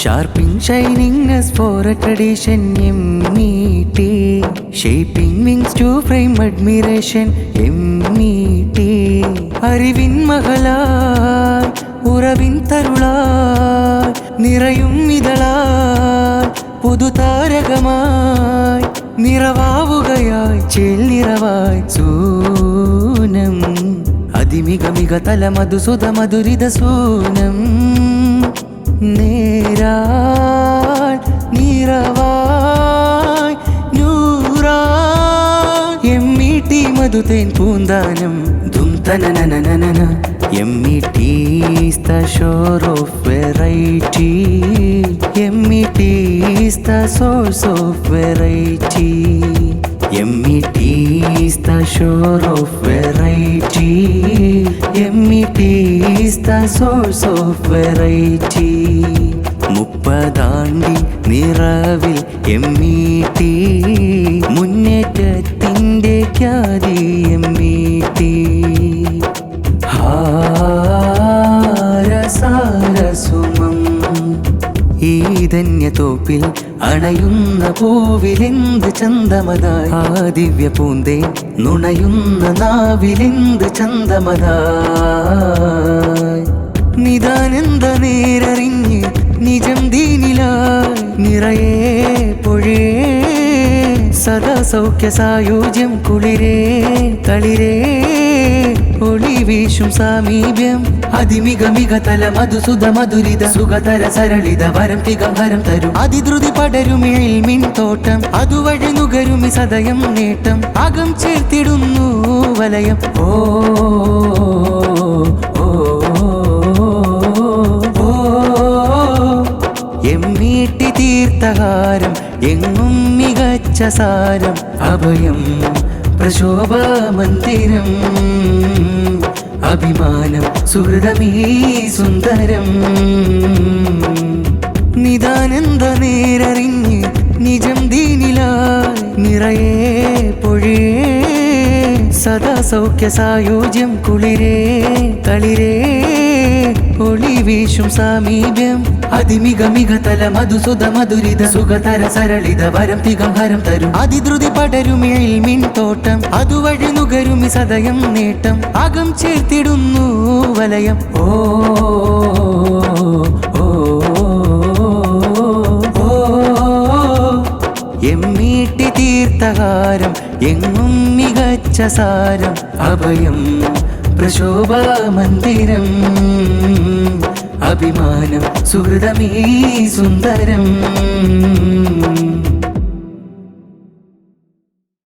Sharping, shining as for a tradition. MET, shaping wings to frame admiration. MET, അറിവിൻ മകളായി ഉറവിൻ തരുളായി നിറയും ഇതളായി പുതുതാരകമായി നിറവാവുകയായി ചേൽനിറവായി സൂനം അതിമിക തല മധുസുത മധുരിത സൂനം നേരാൽ നിറവായി നൂറായി MET മധുതേൻ Poonthanam ധും തനനനനന MET is the shore of variety. MET is the source of variety. MET is the shore of variety. MET is the source of variety. മുപ്പതാണ്ടി നിറവിൽ MET മുന്നേറ്റത്തിൻ്റെ ഖ്യാതി MET ഹാരസാരസുമം ഈ ധന്യതോപ്പിൽ അണയുന്ന പൂവിലെന്ത് ചന്തമതായി ആ ദിവ്യ പൂന്തേ നുണയുന്ന നാവിലെന്ത് ചന്തമതായി നിദാനന്ദ നേരറിഞ്ഞ് നിജം ദീനിലായി നിറയെ പൊഴേ സദാ സൗഖ്യ സായുജ്യം കുളിരേ കളിരേ ഒളി വീശും സാമീപ്യം അതിമിക തല മധുസുത മധുരിത സുഖതര സരളിത വരം തികംഹരം തരും അതിദ്രുതി പടരുമിഴിൽ മിൻ തോട്ടം അതുവഴി നുകരുമി സദയം നേട്ടം അകം ചേർത്തിടുന്നു വലയം ഓ MET തീർത്ഥഹാരം എങ്ങും മികച്ച സാരം അഭയം പ്രശോഭമന്ദിരം അഭിമാനം സുഹൃതമീ സുന്ദരം നിദാനന്ദ നേരറിഞ്ഞ് നിജം ദീനിലായി നിറയെ പൊഴേ സദാ സൗഖ്യ സായുജ്യം കുളിരേ കളിരേ ഒളി വീശും സാമീപ്യം അതിമിക തല മധുസുത മധുരിത സുഖതര സരളിത വരം തികംഹരം തരും അതിദ്രുതി പടരുമിഴിൽ മിൻ തോട്ടം അതുവഴി നുകരുമി സദയം നേട്ടം അകം ചേർത്തിടുന്നു വലയം ഓ MET തീർത്ഥഹാരം എങ്ങും മികച്ച സാരം അഭയം പ്രശോഭമന്ദിരം അഭിമാനം സുഹൃതമീ സുന്ദരം